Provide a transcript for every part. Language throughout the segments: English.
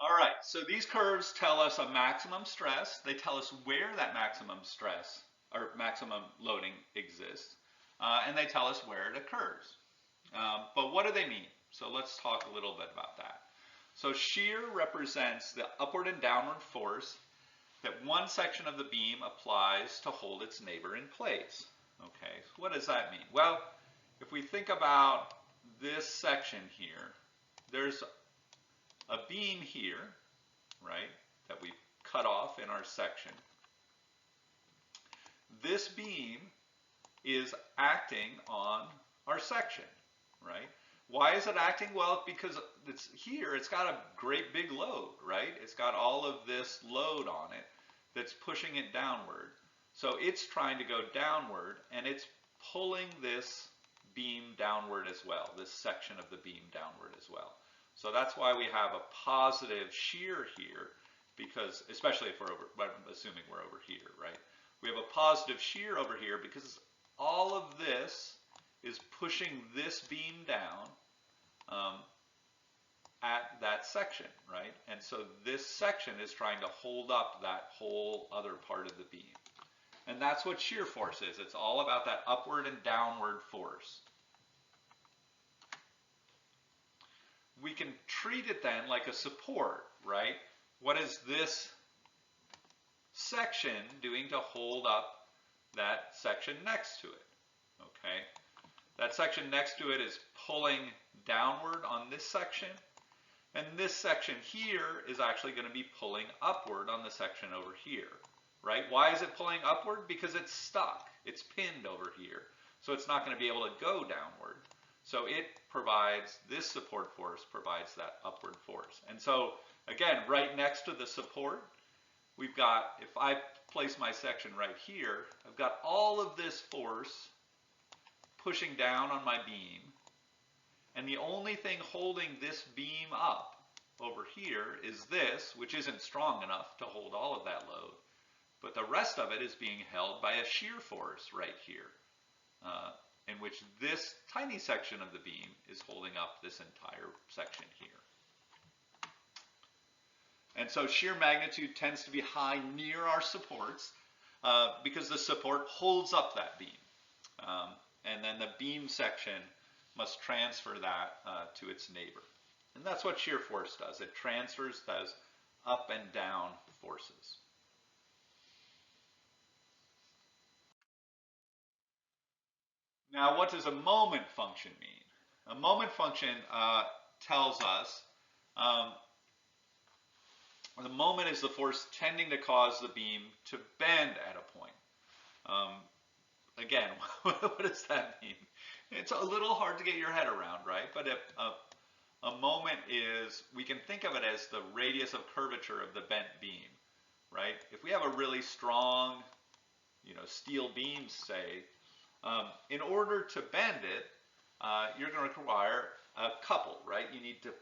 All right, so these curves tell us a maximum stress. They tell us where that maximum stress or maximum loading exists, and they tell us where it occurs. But what do they mean? So let's talk a little bit about that. So shear represents the upward and downward force that one section of the beam applies to hold its neighbor in place. Okay, so what does that mean? Well, if we think about this section here, there's a beam here, right, that we've cut off in our section. This beam is acting on our section, right? Why is it acting? Well, because it's here, it's got a great big load, right? It's got all of this load on it that's pushing it downward. So it's trying to go downward, and it's pulling this beam downward as well, this section of the beam downward as well. So that's why we have a positive shear here, because, especially if we're over, I'm assuming we're over here, right? We have a positive shear over here because all of this is pushing this beam down at that section, right? And so this section is trying to hold up that whole other part of the beam. And that's what shear force is. It's all about that upward and downward force. We can treat it then like a support, right? What is this section doing to hold up that section next to it? Okay, that section next to it is pulling downward on this section, and this section here is actually going to be pulling upward on the section over here, right? Why is it pulling upward? Because it's stuck. It's pinned over here, so it's not going to be able to go downward. So it provides, this support force provides that upward force. And so again, right next to the support, we've got, if I place my section right here, I've got all of this force pushing down on my beam, and the only thing holding this beam up over here is this, which isn't strong enough to hold all of that load, but the rest of it is being held by a shear force right here, in which this tiny section of the beam is holding up this entire section here. And so shear magnitude tends to be high near our supports because the support holds up that beam. And then the beam section must transfer that to its neighbor. And that's what shear force does. It transfers those up and down forces. Now, what does a moment function mean? A moment function tells us the moment is the force tending to cause the beam to bend at a point. Again, what does that mean? It's a little hard to get your head around, right? But if a moment is, we can think of it as the radius of curvature of the bent beam, right? If we have a really strong, steel beam, say, in order to bend it, you're going to require a couple, right? You need to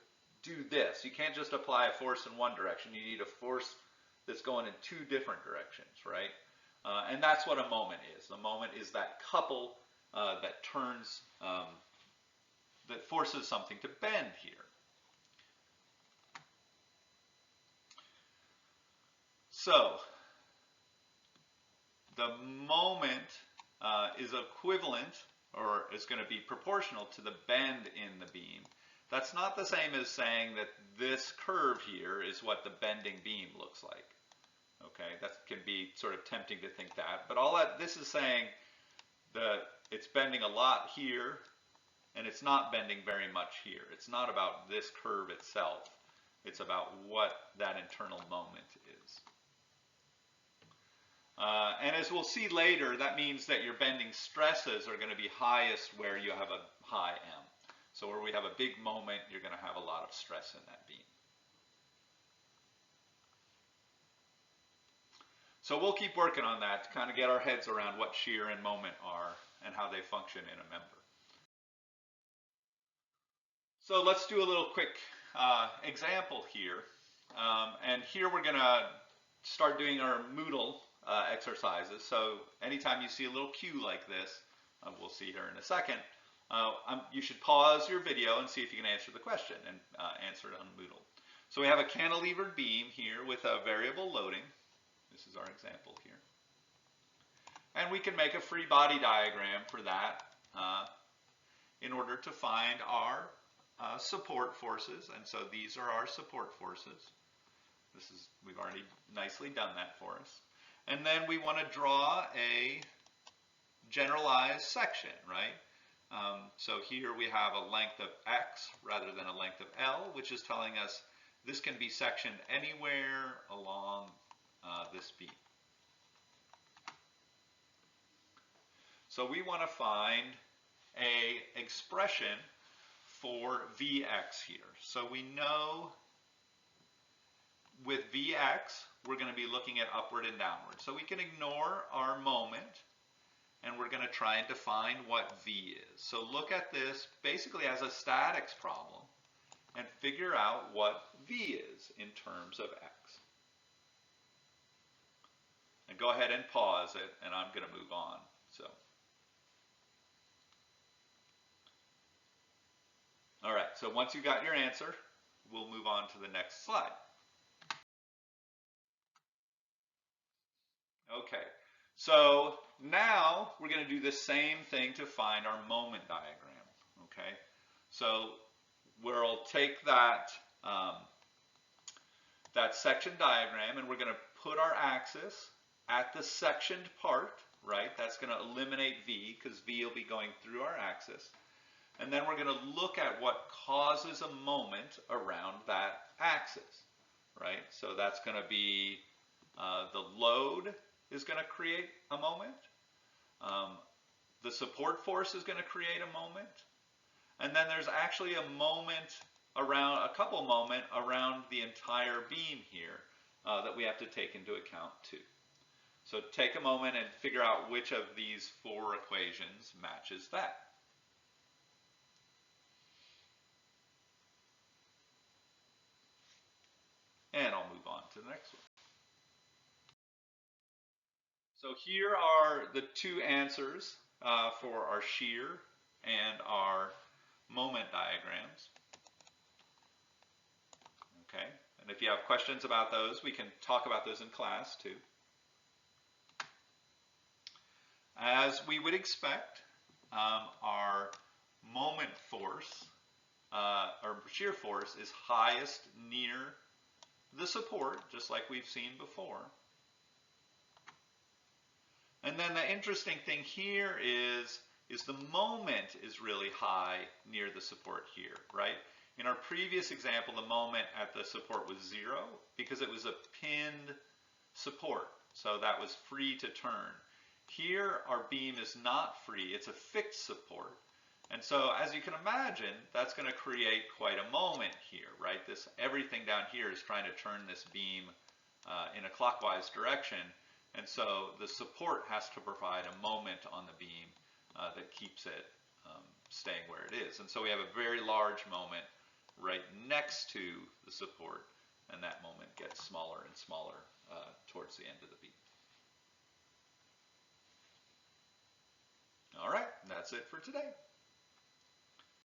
do this. You can't just apply a force in one direction. You need a force that's going in two different directions, right? And that's what a moment is. The moment is that couple that turns, that forces something to bend here. So the moment is equivalent, or is going to be proportional to the bend in the beam. That's not the same as saying that this curve here is what the bending beam looks like. Okay, that can be sort of tempting to think that, but all that this is saying that it's bending a lot here, and it's not bending very much here. It's not about this curve itself. It's about what that internal moment is. And as we'll see later, that means that your bending stresses are going to be highest where you have a high M. So where we have a big moment, you're going to have a lot of stress in that beam. So we'll keep working on that to kind of get our heads around what shear and moment are and how they function in a member. So let's do a little quick example here. And here we're going to start doing our Moodle exercises. So anytime you see a little cue like this, we'll see here in a second, you should pause your video and see if you can answer the question and answer it on Moodle. So we have a cantilevered beam here with a variable loading. This is our example here. And we can make a free body diagram for that in order to find our support forces. And so these are our support forces. We've already nicely done that for us. And then we want to draw a generalized section, right? So here we have a length of x rather than a length of L, which is telling us this can be sectioned anywhere along this beam. So we want to find a expression for Vx here. So we know with Vx, we're going to be looking at upward and downward. So we can ignore our moment, and we're going to try and define what V is. So look at this basically as a statics problem and figure out what V is in terms of x. And go ahead and pause it, and I'm going to move on. All right, so once you've got your answer, we'll move on to the next slide. Okay, so now we're going to do the same thing to find our moment diagram. Okay, so we'll take that that section diagram, and we're going to put our axis at the sectioned part, right? That's going to eliminate V because V will be going through our axis. And then we're going to look at what causes a moment around that axis, right? So that's going to be the load is going to create a moment. The support force is going to create a moment. And then there's actually a moment around, a couple moment around the entire beam here that we have to take into account too. So take a moment and figure out which of these four equations matches that. And I'll move on to the next one. So here are the two answers for our shear and our moment diagrams. Okay, and if you have questions about those, we can talk about those in class too. As we would expect, our moment force, or shear force, is highest near the support, just like we've seen before. And then the interesting thing here is the moment is really high near the support here, right? In our previous example, the moment at the support was 0 because it was a pinned support, so that was free to turn. Here, our beam is not free, it's a fixed support. And so, as you can imagine, that's going to create quite a moment here, right? Everything down here is trying to turn this beam in a clockwise direction. And so the support has to provide a moment on the beam that keeps it staying where it is. And so we have a very large moment right next to the support, and that moment gets smaller and smaller towards the end of the beam. All right, that's it for today.